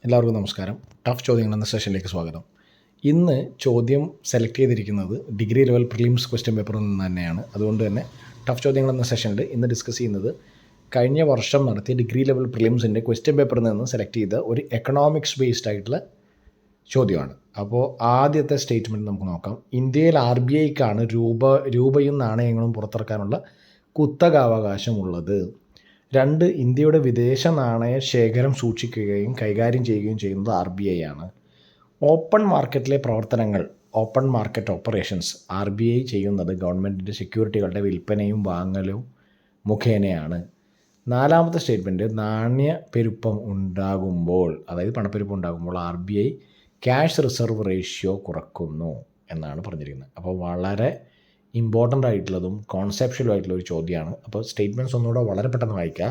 എല്ലാവർക്കും നമസ്കാരം. ടഫ് ചോദ്യങ്ങൾ എന്ന സെഷനിലേക്ക് സ്വാഗതം. ഇന്ന് ചോദ്യം സെലക്ട് ചെയ്തിരിക്കുന്നത് ഡിഗ്രി ലെവൽ പ്രിലിംസ് ക്വസ്റ്റ്യൻ പേപ്പറിൽ നിന്ന് തന്നെയാണ്. അതുകൊണ്ട് തന്നെ ടഫ് ചോദ്യങ്ങൾ എന്ന സെഷനിൽ ഇന്ന് ഡിസ്കസ് ചെയ്യുന്നത് കഴിഞ്ഞ വർഷം നടത്തിയ ഡിഗ്രി ലെവൽ പ്രിലിംസിൻ്റെ ക്വസ്റ്റ്യൻ പേപ്പറിൽ നിന്ന് സെലക്ട് ചെയ്ത ഒരു എക്കണോമിക്സ് ബേസ്ഡ് ആയിട്ടുള്ള ചോദ്യമാണ്. അപ്പോൾ ആദ്യത്തെ സ്റ്റേറ്റ്മെൻറ്റ് നമുക്ക് നോക്കാം. ഇന്ത്യയിൽ RBIക്കാണ് രൂപയും നാണയങ്ങളും പുറത്തിറക്കാനുള്ള കുത്തകാവകാശമുള്ളത്. 2. ഇന്ത്യയുടെ വിദേശ നാണയ ശേഖരം സൂക്ഷിക്കുകയും കൈകാര്യം ചെയ്യുകയും ചെയ്യുന്നത് RBI ആണ്. ഓപ്പൺ മാർക്കറ്റിലെ പ്രവർത്തനങ്ങൾ, ഓപ്പൺ മാർക്കറ്റ് ഓപ്പറേഷൻസ് RBI ചെയ്യുന്നത് ഗവൺമെൻറ്റിൻ്റെ സെക്യൂരിറ്റികളുടെ വിൽപ്പനയും വാങ്ങലും മുഖേനയാണ്. 4ാമത്തെ സ്റ്റേറ്റ്മെൻറ്റ്, നാണ്യപ്പെരുപ്പം ഉണ്ടാകുമ്പോൾ, അതായത് പണപ്പെരുപ്പം ഉണ്ടാകുമ്പോൾ RBI ക്യാഷ് റിസർവ് റേഷ്യോ കുറക്കുന്നു എന്നാണ് പറഞ്ഞിരിക്കുന്നത്. അപ്പോൾ വളരെ ഇമ്പോർട്ടൻ്റ് ആയിട്ടുള്ളതും കോൺസെപ്ഷ്യലും ആയിട്ടുള്ള ഒരു ചോദ്യമാണ്. അപ്പോൾ സ്റ്റേറ്റ്മെൻറ്റ്സ് ഒന്നുകൂടെ വളരെ പെട്ടെന്ന് വായിക്കുക.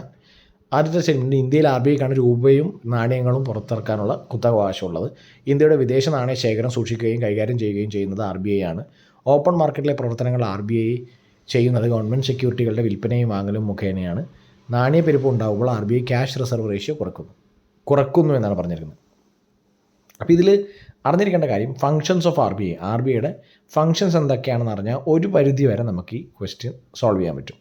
ആദ്യത്തെ സ്റ്റേറ്റ്മെൻറ്റ്, ഇന്ത്യയിൽ RBIക്കാണ് രൂപയും നാണയങ്ങളും പുറത്തിറക്കാനുള്ള കുത്തകാവകാശമുള്ളത്. ഇന്ത്യയുടെ വിദേശ നാണയ ശേഖരം സൂക്ഷിക്കുകയും കൈകാര്യം ചെയ്യുകയും ചെയ്യുന്നത് RBI ആണ്. ഓപ്പൺ മാർക്കറ്റിലെ പ്രവർത്തനങ്ങൾ RBI ചെയ്യുന്നത് ഗവൺമെൻറ് സെക്യൂരിറ്റികളുടെ വിൽപ്പനയും വാങ്ങലും മുഖേനയാണ്. നാണയപ്പെരുപ്പം ഉണ്ടാകുമ്പോൾ RBI ക്യാഷ് റിസർവ് റേഷ്യോ കുറക്കുന്നു എന്നാണ് പറഞ്ഞിരിക്കുന്നത്. അപ്പോൾ ഇതിൽ അറിഞ്ഞിരിക്കേണ്ട കാര്യം ഫങ്ഷൻസ് ഓഫ് RBIയുടെ ഫങ്ഷൻസ് എന്തൊക്കെയാണെന്ന് അറിഞ്ഞാൽ ഒരു പരിധി വരെ നമുക്ക് ഈ ക്വസ്റ്റ്യൻ സോൾവ് ചെയ്യാൻ പറ്റും.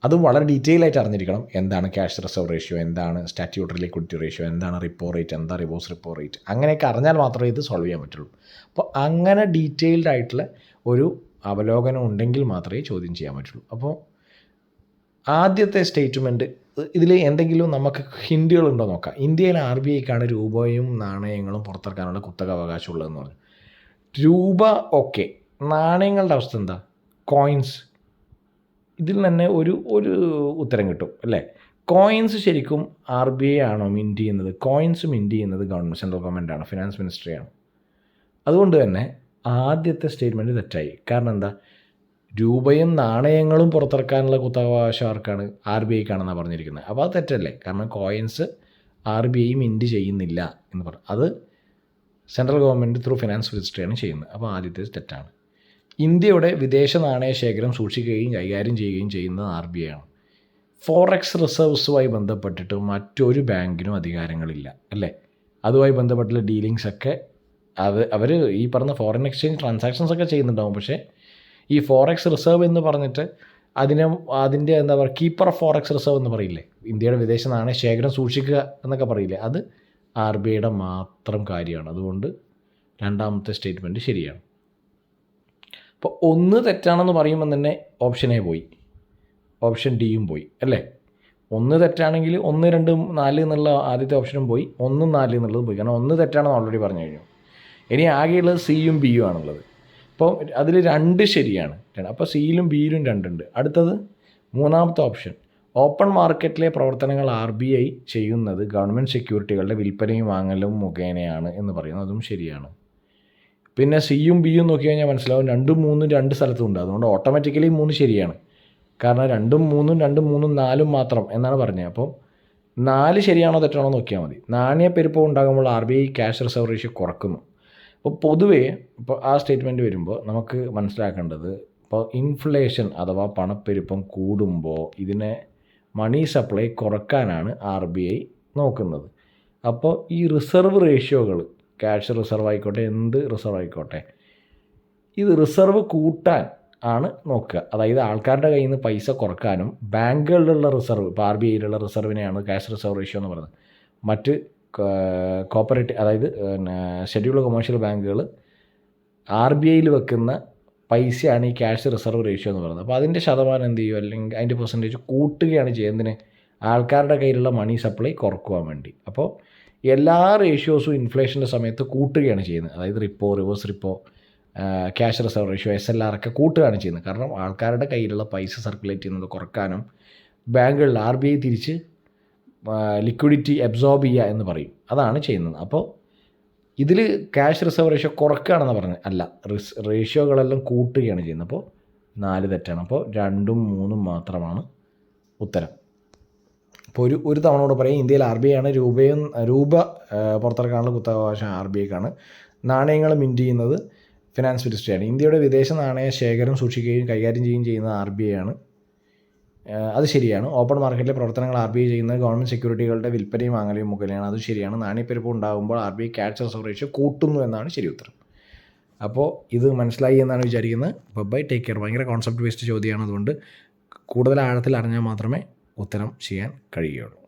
അതും വളരെ ഡീറ്റെയിൽ ആയിട്ട് അറിഞ്ഞിരിക്കണം. എന്താണ് ക്യാഷ് റിസർവ് റേഷ്യോ, എന്താണ് സ്റ്റാറ്റ്യൂട്ടറി ലിക്വിഡിറ്റി റേഷ്യോ, എന്താണ് റിപ്പോ റേറ്റ്, എന്താ റിവേഴ്സ് റിപ്പോ റേറ്റ്, അങ്ങനെയൊക്കെ അറിഞ്ഞാൽ മാത്രമേ ഇത് സോൾവ് ചെയ്യാൻ പറ്റുള്ളൂ. അപ്പോൾ അങ്ങനെ ഡീറ്റെയിൽഡ് ആയിട്ടുള്ള ഒരു അവലോകനം ഉണ്ടെങ്കിൽ മാത്രമേ ചോദ്യം ചെയ്യാൻ പറ്റുള്ളൂ. അപ്പോൾ ആദ്യത്തെ സ്റ്റേറ്റ്മെൻറ്റ്, ഇതിൽ എന്തെങ്കിലും നമുക്ക് ഹിൻഡുകളുണ്ടോ നോക്കാം. ഇന്ത്യയിൽ RBIക്കാണ് രൂപയും നാണയങ്ങളും പുറത്തിറക്കാനുള്ള കുത്തകാവകാശമുള്ളതെന്ന് പറഞ്ഞു. രൂപ ഓക്കെ, നാണയങ്ങളുടെ അവസ്ഥ എന്താ? കോയിൻസ്. ഇതിൽ തന്നെ ഒരു ഉത്തരം കിട്ടും അല്ലേ? കോയിൻസ് ശരിക്കും RBI ആണോ മിൻറ്റ് ചെയ്യുന്നത്? കോയിൻസ് മിൻറ്റ് ചെയ്യുന്നത് സെൻട്രൽ ഗവൺമെൻറ്റാണ്, ഫിനാൻസ് മിനിസ്ട്രിയാണ്. അതുകൊണ്ട് തന്നെ ആദ്യത്തെ സ്റ്റേറ്റ്മെൻറ്റ് തെറ്റായി. കാരണം എന്താ? രൂപയും നാണയങ്ങളും പുറത്തിറക്കാനുള്ള കുത്തകാവകാശം ആർക്കാണ്? RBIക്കാണെന്നാണ് പറഞ്ഞിരിക്കുന്നത്. അപ്പോൾ അത് തെറ്റല്ലേ? കാരണം കോയിൻസ് RBI മിൻറ്റ് ചെയ്യുന്നില്ല എന്ന് പറഞ്ഞു. അത് സെൻട്രൽ ഗവൺമെൻറ് ത്രൂ ഫിനാൻസ് മിനിസ്ട്രിയാണ് ചെയ്യുന്നത്. അപ്പോൾ ആദ്യത്തെ തെറ്റാണ്. ഇന്ത്യയുടെ വിദേശ നാണയ ശേഖരം സൂക്ഷിക്കുകയും കൈകാര്യം ചെയ്യുകയും ചെയ്യുന്നത് RBI ആണ്. ഫോറക്സ് റിസർവ്സുമായി ബന്ധപ്പെട്ടിട്ട് മറ്റൊരു ബാങ്കിനും അധികാരങ്ങളില്ല അല്ലേ? അതുമായി ബന്ധപ്പെട്ടുള്ള ഡീലിങ്സൊക്കെ അവർ ഈ പറഞ്ഞ ഫോറിൻ എക്സ്ചേഞ്ച് ട്രാൻസാക്ഷൻസ് ഒക്കെ ചെയ്യുന്നുണ്ടാവും. പക്ഷേ ഈ ഫോറക്സ് റിസർവ് എന്ന് പറഞ്ഞിട്ട് അതിൻ്റെ എന്താ പറയുക, കീപ്പർ ഓഫ് ഫോറക്സ് റിസർവ് എന്ന് പറയില്ലേ, ഇന്ത്യയുടെ വിദേശ നാണയ ശേഖരം സൂക്ഷിക്കുക എന്നൊക്കെ പറയില്ലേ, അത് RBIയുടെ മാത്രം കാര്യമാണ്. അതുകൊണ്ട് 2ാമത്തെ സ്റ്റേറ്റ്മെൻറ്റ് ശരിയാണ്. അപ്പോൾ 1 തെറ്റാണെന്ന് പറയുമ്പോൾ തന്നെ ഓപ്ഷൻ എ പോയി, ഓപ്ഷൻ ഡിയും പോയി അല്ലേ? 1 തെറ്റാണെങ്കിൽ 1, 2, 4 എന്നുള്ള ആദ്യത്തെ ഓപ്ഷനും പോയി, 1, 4 എന്നുള്ളത് പോയി. കാരണം 1 തെറ്റാണെന്ന് ഓൾറെഡി പറഞ്ഞു കഴിഞ്ഞു. ഇനി ആകെയുള്ളത് സിയും ബിയും ആണുള്ളത്. അപ്പോൾ അതിൽ 2 ശരിയാണ്. അപ്പോൾ സിയിലും ബിയിലും 2 ഉണ്ട്. അടുത്തത് 3ാമത്തെ ഓപ്ഷൻ, ഓപ്പൺ മാർക്കറ്റിലെ പ്രവർത്തനങ്ങൾ RBI ചെയ്യുന്നത് ഗവൺമെൻറ് സെക്യൂരിറ്റികളുടെ വിൽപ്പനയും വാങ്ങലും മുഖേനയാണ് എന്ന് പറയുന്നത്, അതും ശരിയാണ്. പിന്നെ സിയും ബിയും നോക്കി കഴിഞ്ഞാൽ മനസ്സിലാവും 2, 3 2 സ്ഥലത്തും ഉണ്ട്. അതുകൊണ്ട് ഓട്ടോമാറ്റിക്കലി 3 ശരിയാണ്. കാരണം 2, 3 2, 3 4 മാത്രം എന്നാണ് പറഞ്ഞത്. അപ്പോൾ 4 ശരിയാണോ തെറ്റാണോ നോക്കിയാൽ മതി. നാണയപ്പെരുപ്പം ഉണ്ടാകുമ്പോൾ RBI ക്യാഷ് റിസർവ് റേഷ്യോ കുറക്കുന്നു. അപ്പോൾ പൊതുവേ ഇപ്പോൾ ആ സ്റ്റേറ്റ്മെൻറ്റ് വരുമ്പോൾ നമുക്ക് മനസ്സിലാക്കേണ്ടത്, ഇപ്പോൾ ഇൻഫ്ലേഷൻ അഥവാ പണപ്പെരുപ്പം കൂടുമ്പോൾ ഇതിനെ മണി സപ്ലൈ കുറക്കാനാണ് RBI നോക്കുന്നത്. അപ്പോൾ ഈ റിസർവ് റേഷ്യോകൾ, ക്യാഷ് റിസർവ് ആയിക്കോട്ടെ, എന്ത് റിസർവ് ആയിക്കോട്ടെ, ഇത് റിസർവ് കൂട്ടാൻ ആണ് നോക്കുക. അതായത് ആൾക്കാരുടെ കയ്യിൽ നിന്ന് പൈസ കുറക്കാനും ബാങ്കുകളിലുള്ള റിസർവ്, ഇപ്പോൾ RBIയിലുള്ള റിസർവിനെയാണ് ക്യാഷ് റിസർവ് റേഷ്യോ എന്ന് പറയുന്നത്. മറ്റ് കോപ്പറേറ്റീവ്, അതായത് ഷെഡ്യൂൾഡ് കൊമേഴ്ഷ്യൽ ബാങ്കുകൾ RBIയിൽ വെക്കുന്ന പൈസയാണ് ഈ ക്യാഷ് റിസർവ് റേഷ്യോ എന്ന് പറയുന്നത്. അപ്പോൾ അതിൻ്റെ ശതമാനം എന്ത് ചെയ്യുക, അല്ലെങ്കിൽ അതിൻ്റെ പെർസെൻറ്റേജ് കൂട്ടുകയാണ് ചെയ്യുന്നതിന്, ആൾക്കാരുടെ കയ്യിലുള്ള മണി സപ്ലൈ കുറക്കുവാൻ വേണ്ടി. അപ്പോൾ എല്ലാ റേഷ്യോസും ഇൻഫ്ലേഷൻ്റെ സമയത്ത് കൂട്ടുകയാണ് ചെയ്യുന്നത്. അതായത് repo, reverse repo, cash reserve ratio, SLR ഒക്കെ കൂട്ടുകയാണ് ചെയ്യുന്നത്. കാരണം ആൾക്കാരുടെ കയ്യിലുള്ള പൈസ സർക്കുലേറ്റ് ചെയ്യുന്നത് കുറക്കാനും ബാങ്കുകളിൽ RBI തിരിച്ച് ലിക്വിഡിറ്റി അബ്സോർബ് ചെയ്യുക എന്ന് പറയും, അതാണ് ചെയ്യുന്നത്. അപ്പോൾ ഇതിൽ ക്യാഷ് റിസർവ് റേഷ്യോ കുറക്കുകയാണെന്ന് പറഞ്ഞത് അല്ല, റേഷ്യോകളെല്ലാം കൂട്ടുകയാണ് ചെയ്യുന്നത്. അപ്പോൾ 4 തെറ്റാണ്. അപ്പോൾ 2ഉം 3ഉം മാത്രമാണ് ഉത്തരം. അപ്പോൾ ഒരു തവണ കൂടെ പറയും, ഇന്ത്യയിൽ RBI ആണ് രൂപ പുറത്തിറക്കാനുള്ള കുത്തകാവകാശം RBIക്കാണ്. നാണയങ്ങൾ മിൻറ്റ് ചെയ്യുന്നത് ഫിനാൻസ് മിനിസ്ട്രിയാണ്. ഇന്ത്യയുടെ വിദേശ നാണയ ശേഖരം സൂക്ഷിക്കുകയും കൈകാര്യം ചെയ്യുകയും ചെയ്യുന്നത് RBI ആണ്. അത് ശരിയാണ്. ഓപ്പൺ മാർക്കറ്റിലെ പ്രവർത്തനങ്ങൾ RBI ചെയ്യുന്നത് ഗവൺമെൻറ് സെക്യൂരിറ്റികളുടെ വിൽപ്പനയും വാങ്ങലും മുഖേനയാണ്. അത് ശരിയാണ്. നാണ്യപ്പെരുപ്പം ഉണ്ടാകുമ്പോൾ RBI ക്യാഷ് റിസർവ് റേഷ്യോ കൂട്ടുന്നു എന്നാണ് ശരി ഉത്തരം. അപ്പോൾ ഇത് മനസ്സിലായി എന്നാണ് വിചാരിക്കുന്നത്. Bye, take care. ഭയങ്കര കോൺസെപ്റ്റ് ബേസ്ഡ് ചോദ്യമാണ്. അതുകൊണ്ട് കൂടുതൽ ആഴത്തിൽ അറിഞ്ഞാൽ മാത്രമേ ഉത്തരം ചെയ്യാൻ കഴിയുകയുള്ളൂ.